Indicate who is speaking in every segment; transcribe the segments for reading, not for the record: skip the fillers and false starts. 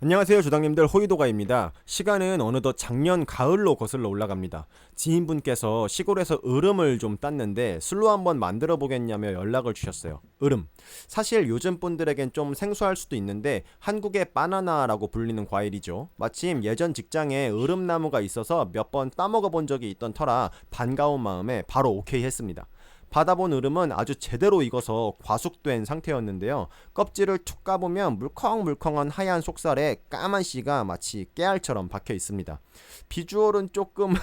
Speaker 1: 안녕하세요 조당님들, 호이도가입니다. 시간은 어느덧 작년 가을로 거슬러 올라갑니다. 지인분께서 시골에서 으름을 좀 땄는데 술로 한번 만들어 보겠냐며 연락을 주셨어요. 으름, 사실 요즘 분들에겐 좀 생소할 수도 있는데 한국의 바나나라고 불리는 과일이죠. 마침 예전 직장에 으름나무가 있어서 몇 번 따먹어 본 적이 있던 터라 반가운 마음에 바로 오케이 했습니다. 받아본 으름은 아주 제대로 익어서 과숙된 상태였는데요. 껍질을 툭 까보면 물컹물컹한 하얀 속살에 까만 씨가 마치 깨알처럼 박혀 있습니다. 비주얼은 조금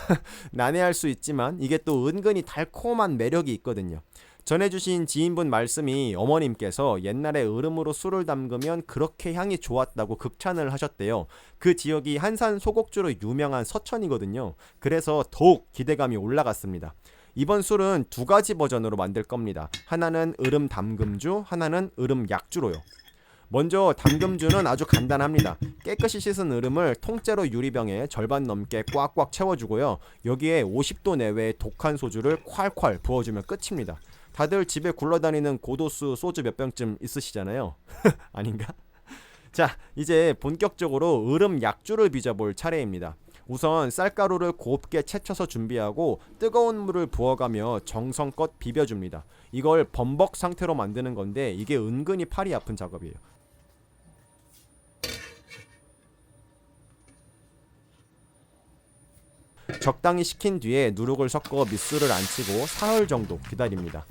Speaker 1: 난해할 수 있지만 이게 또 은근히 달콤한 매력이 있거든요. 전해주신 지인분 말씀이 어머님께서 옛날에 으름으로 술을 담그면 그렇게 향이 좋았다고 극찬을 하셨대요. 그 지역이 한산 소곡주로 유명한 서천이거든요. 그래서 더욱 기대감이 올라갔습니다. 이번 술은 두 가지 버전으로 만들 겁니다. 하나는 으름 담금주, 하나는 으름 약주로요. 먼저 담금주는 아주 간단합니다. 깨끗이 씻은 으름을 통째로 유리병에 절반 넘게 꽉꽉 채워주고요. 여기에 50도 내외의 독한 소주를 콸콸 부어주면 끝입니다. 다들 집에 굴러다니는 고도수 소주 몇 병쯤 있으시잖아요. 아닌가? 자, 이제 본격적으로 으름 약주를 빚어볼 차례입니다. 우선 쌀가루를 곱게 채쳐서 준비하고 뜨거운 물을 부어가며 정성껏 비벼줍니다. 이걸 범벅 상태로 만드는 건데 이게 은근히 팔이 아픈 작업이에요. 적당히 식힌 뒤에 누룩을 섞어 밑술을 안 치고 사흘 정도 기다립니다.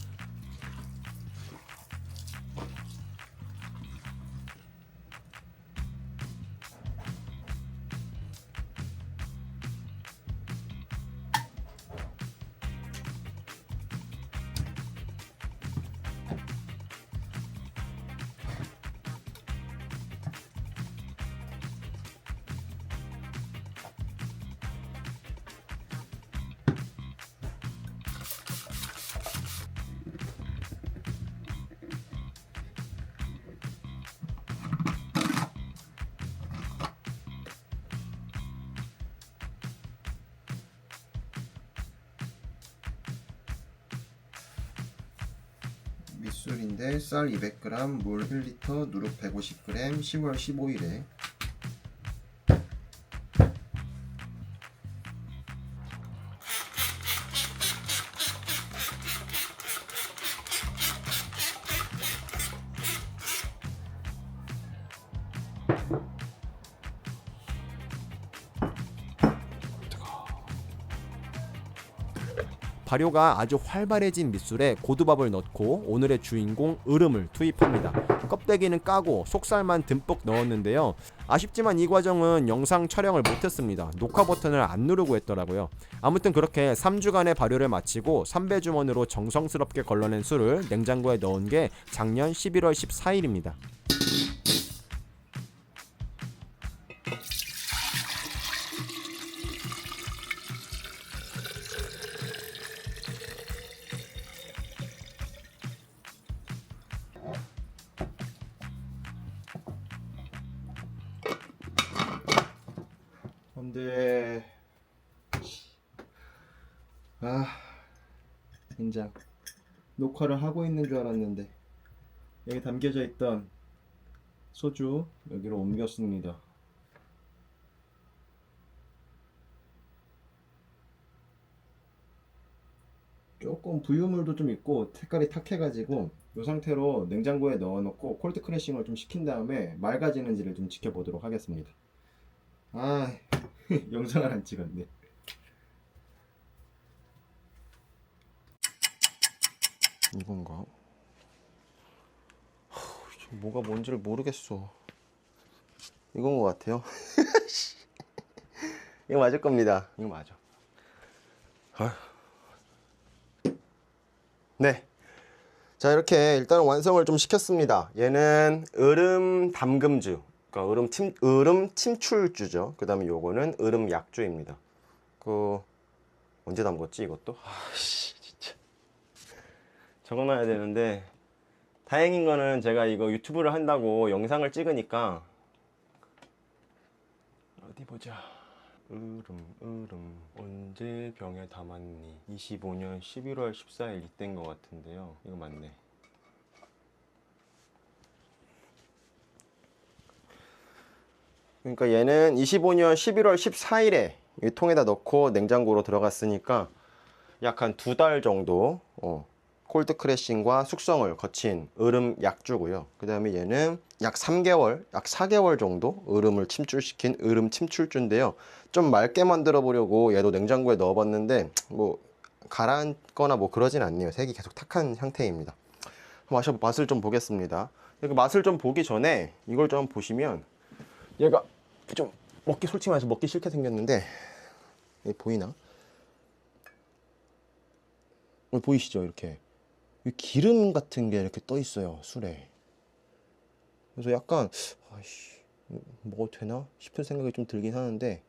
Speaker 2: 밑술인데 쌀 200g, 물 1리터, 누룩 150g, 10월 15일에
Speaker 1: 발효가 아주 활발해진 밑술에 고두밥을 넣고 오늘의 주인공 으름을 투입합니다. 껍데기는 까고 속살만 듬뿍 넣었는데요. 아쉽지만 이 과정은 영상 촬영을 못했습니다. 녹화 버튼을 안 누르고 했더라고요. 아무튼 그렇게 3주간의 발효를 마치고 삼배주머니로 정성스럽게 걸러낸 술을 냉장고에 넣은 게 작년 11월 14일입니다.
Speaker 2: 근데 인장 녹화를 하고 있는 줄 알았는데 여기 담겨져 있던 소주 여기로 옮겼습니다. 조금 부유물도 좀 있고 색깔이 탁해가지고 이 상태로 냉장고에 넣어놓고 콜드 크래싱을 좀 시킨 다음에 맑아지는지를 좀 지켜보도록 하겠습니다. 아 영상을 안 찍었네. 이건가? 뭐가 뭔지를 모르겠어. 이건 것 같아요. 이거 맞을 겁니다. 이거 맞아. 네. 자, 이렇게 일단 완성을 좀 시켰습니다. 얘는 으름 담금주, 그러니까 으름 침출주죠. 그 다음에 요거는 으름 약주입니다. 언제 담궜지 이것도? 진짜 적어놔야 되는데, 다행인 거는 제가 이거 유튜브를 한다고 영상을 찍으니까 어디 보자. 으름 언제 병에 담았니? 25년 11월 14일 이때인 것 같은데요. 이거 맞네. 그러니까 얘는 25년 11월 14일에 이 통에다 넣고 냉장고로 들어갔으니까 약 한 2달 정도 콜드 크래싱과 숙성을 거친 으름 약주고요. 그 다음에 얘는 약 3개월, 약 4개월 정도 으름을 침출시킨 으름 침출주인데요. 좀 맑게 만들어 보려고 얘도 냉장고에 넣어봤는데 뭐 가라앉거나 뭐 그러진 않네요. 색이 계속 탁한 상태입니다. 맛을 좀 보겠습니다. 맛을 좀 보기 전에 이걸 좀 보시면 얘가 좀 솔직히 말해서 먹기 싫게 생겼는데 보이나? 보이시죠? 이렇게 기름 같은 게 이렇게 떠 있어요, 술에. 그래서 약간 아이씨, 먹어도 되나 싶은 생각이 좀 들긴 하는데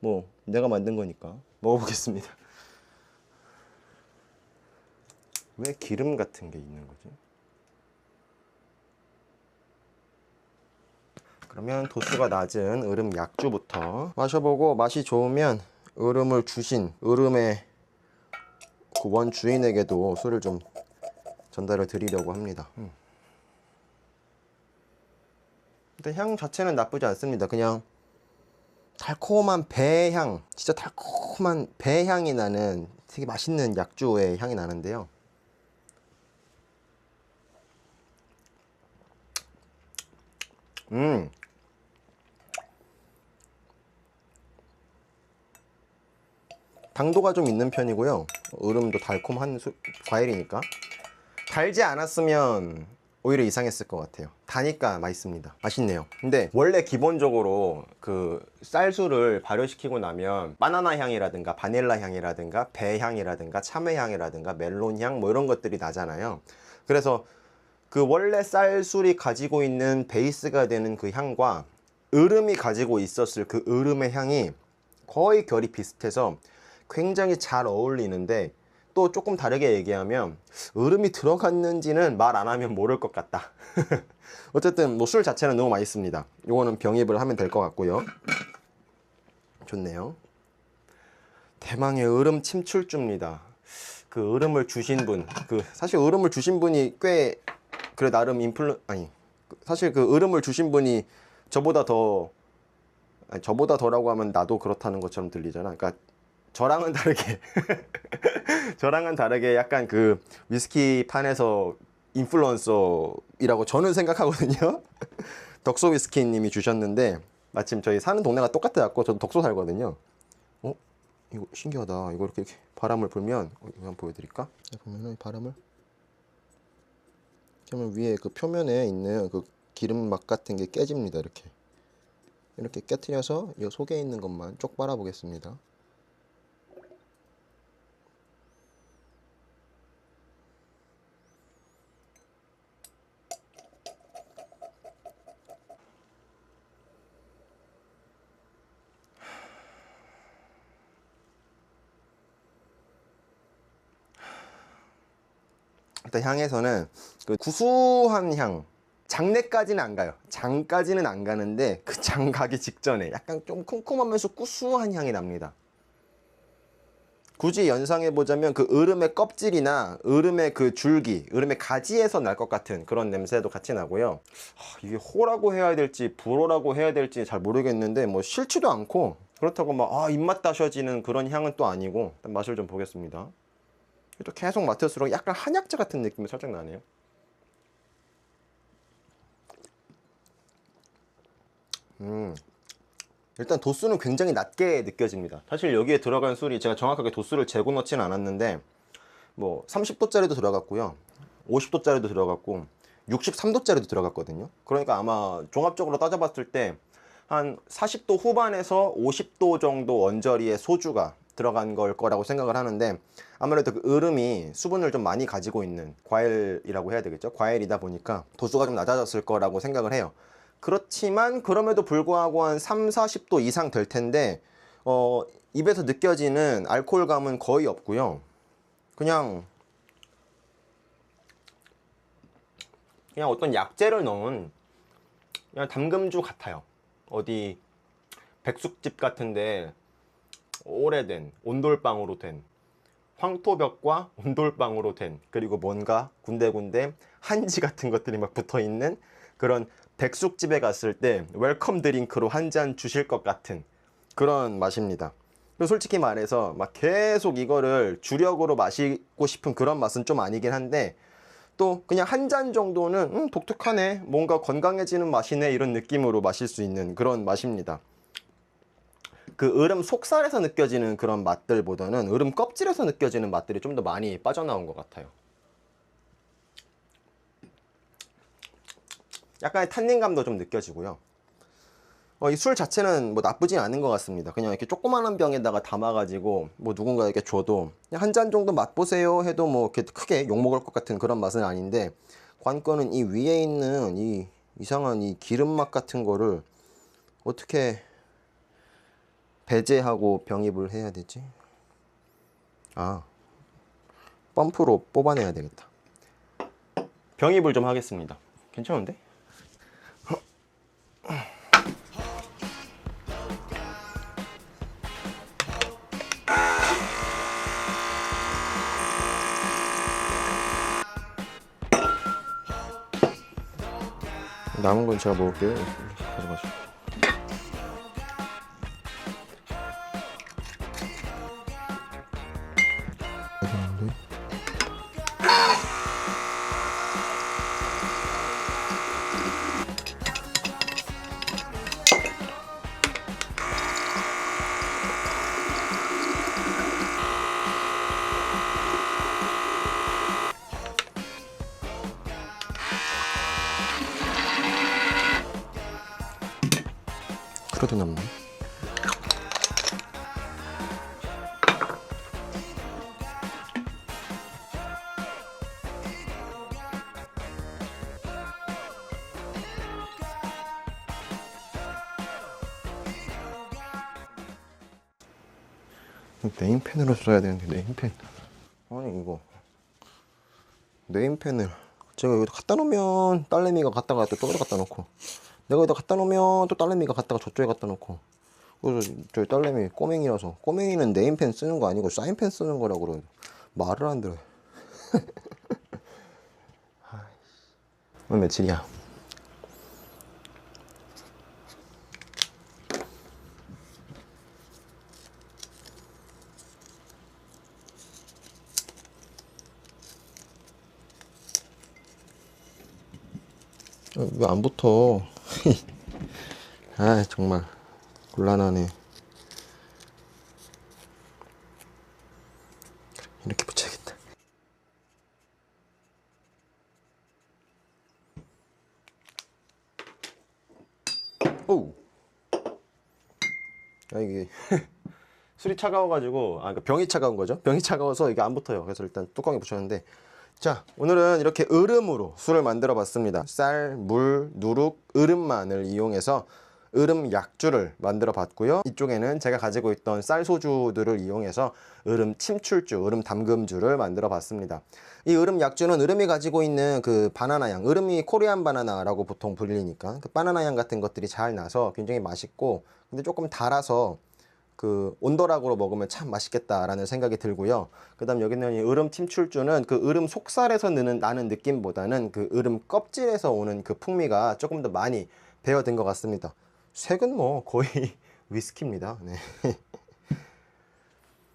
Speaker 2: 뭐 내가 만든 거니까 먹어보겠습니다. 왜 기름 같은 게 있는 거지? 그러면 도수가 낮은 으름 약주부터 마셔보고 맛이 좋으면 으름을 주신 으름의 그 원주인에게도 술을 좀 전달을 드리려고 합니다. 근데 향 자체는 나쁘지 않습니다. 그냥 달콤한 배향, 진짜 달콤한 배향이 나는 되게 맛있는 약주의 향이 나는데요. 당도가 좀 있는 편이고요. 으름도 달콤한 과일이니까. 달지 않았으면 오히려 이상했을 것 같아요. 다니까 맛있습니다. 맛있네요. 근데 원래 기본적으로 그 쌀술을 발효시키고 나면 바나나 향이라든가 바닐라 향이라든가 배 향이라든가 참외 향이라든가 멜론 향 뭐 이런 것들이 나잖아요. 그래서 그 원래 쌀술이 가지고 있는 베이스가 되는 그 향과 으름이 가지고 있었을 그 으름의 향이 거의 결이 비슷해서 굉장히 잘 어울리는데, 또 조금 다르게 얘기하면 으름이 들어갔는지는 말 안 하면 모를 것 같다. 어쨌든 뭐 술 자체는 너무 맛있습니다. 이거는 병입을 하면 될 것 같고요. 좋네요. 대망의 으름 침출주입니다. 그 으름을 주신 분, 사실 으름을 주신 분이 꽤 그래 나름 사실 그 으름을 주신 분이 저보다 더라고 하면 나도 그렇다는 것처럼 들리잖아. 그러니까 저랑은 다르게 약간 그 위스키 판에서 인플루언서이라고 저는 생각하거든요. 덕소 위스키님이 주셨는데, 마침 저희 사는 동네가 똑같아갖고 저도 덕소 살거든요. 이거 신기하다. 이거 이렇게 바람을 불면 이거 한번 보여드릴까? 보면은 이 바람을 그러면 위에 그 표면에 있는 그 기름막 같은 게 깨집니다. 이렇게 깨트려서 이 속에 있는 것만 쪽 빨아 보겠습니다. 일단 향에서는 그 구수한 향, 장내까지는 안 가요. 장까지는 안 가는데 그 장 가기 직전에 약간 좀 쿰쿰하면서 구수한 향이 납니다. 굳이 연상해 보자면 그 으름의 껍질이나 으름의 그 줄기, 으름의 가지에서 날 것 같은 그런 냄새도 같이 나고요. 이게 호라고 해야 될지 불호라고 해야 될지 잘 모르겠는데 뭐 싫지도 않고 그렇다고 막 입맛 다셔지는 그런 향은 또 아니고. 일단 맛을 좀 보겠습니다. 또 계속 맡을수록 약간 한약재 같은 느낌이 살짝 나네요. 일단 도수는 굉장히 낮게 느껴집니다. 사실 여기에 들어간 술이 제가 정확하게 도수를 재고 넣지는 않았는데 뭐 30도짜리도 들어갔고요, 50도짜리도 들어갔고 63도짜리도 들어갔거든요. 그러니까 아마 종합적으로 따져봤을 때 한 40도 후반에서 50도 정도 언저리의 소주가 들어간 걸 거라고 생각을 하는데, 아무래도 그 으름이 수분을 좀 많이 가지고 있는 과일이라고 해야 되겠죠. 과일이다 보니까 도수가 좀 낮아졌을 거라고 생각을 해요. 그렇지만 그럼에도 불구하고 한 3, 40도 이상 될 텐데 입에서 느껴지는 알코올감은 거의 없고요. 그냥 어떤 약재를 넣은 그냥 담금주 같아요. 어디 백숙집 같은데 오래된 온돌방으로 된, 황토벽과 온돌방으로 된, 그리고 뭔가 군데군데 한지 같은 것들이 막 붙어있는 그런 백숙집에 갔을 때 웰컴 드링크로 한 잔 주실 것 같은 그런 맛입니다. 그리고 솔직히 말해서 막 계속 이거를 주력으로 마시고 싶은 그런 맛은 좀 아니긴 한데 또 그냥 한 잔 정도는 독특하네, 뭔가 건강해지는 맛이네, 이런 느낌으로 마실 수 있는 그런 맛입니다. 그 얼음 속살에서 느껴지는 그런 맛들보다는 얼음 껍질에서 느껴지는 맛들이 좀 더 많이 빠져나온 것 같아요. 약간의 탄닌감도 좀 느껴지고요. 이 술 자체는 뭐 나쁘진 않은 것 같습니다. 그냥 이렇게 조그마한 병에다가 담아가지고 뭐 누군가에게 줘도 한 잔 정도 맛보세요 해도 뭐 이렇게 크게 욕먹을 것 같은 그런 맛은 아닌데, 관건은 이 위에 있는 이 이상한 이 기름 맛 같은 거를 어떻게 배제하고 병입을 해야 되지? 아, 펌프로 뽑아내야 되겠다. 병입을 좀 하겠습니다. 괜찮은데? 남은 건 제가 먹을게요. 가져가시죠. 그래도 남네. 네임펜으로 써야 되는데, 네임펜. 아니 이거 네임펜을 제가 여기다 갖다 놓으면 딸내미가 갖다가 또 저기다 갖다 놓고, 내가 여기다 갖다 놓으면 또 딸내미가 갖다가 저쪽에 갖다 놓고, 그래서 저희 딸내미 꼬맹이라서, 꼬맹이는 네임펜 쓰는 거 아니고 사인펜 쓰는 거라고 그러고 말을 안 들어요. 오늘 며칠이야? 왜 안 붙어? 아 정말 곤란하네. 이렇게 붙여야겠다. 오. 아 이게 술이 차가워가지고, 그러니까 병이 차가운 거죠. 병이 차가워서 이게 안 붙어요. 그래서 일단 뚜껑에 붙였는데, 자 오늘은 이렇게 얼음으로 술을 만들어 봤습니다. 쌀, 물, 누룩, 얼음만을 이용해서 얼음 약주를 만들어 봤고요. 이쪽에는 제가 가지고 있던 쌀소주들을 이용해서 얼음 침출주, 얼음 담금주를 만들어 봤습니다. 이 얼음 약주는 얼음이 가지고 있는 그 바나나 향, 얼음이 코리안 바나나라고 보통 불리니까 그 바나나 향 같은 것들이 잘 나서 굉장히 맛있고, 근데 조금 달아서 그 온도락으로 먹으면 참 맛있겠다라는 생각이 들고요. 그 다음 여기는 이 얼음 침출주는 그 얼음 속살에서 나는 느낌보다는 그 얼음 껍질에서 오는 그 풍미가 조금 더 많이 배어든 것 같습니다. 색은 뭐 거의 위스키입니다. 네.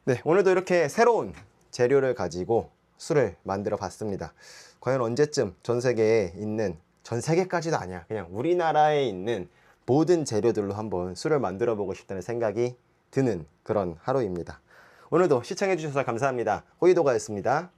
Speaker 2: 네, 오늘도 이렇게 새로운 재료를 가지고 술을 만들어 봤습니다. 과연 언제쯤 전 세계에 있는, 전 세계까지도 아니야, 그냥 우리나라에 있는 모든 재료들로 한번 술을 만들어 보고 싶다는 생각이 드는 그런 하루입니다. 오늘도 시청해 주셔서 감사합니다. 호이도가였습니다.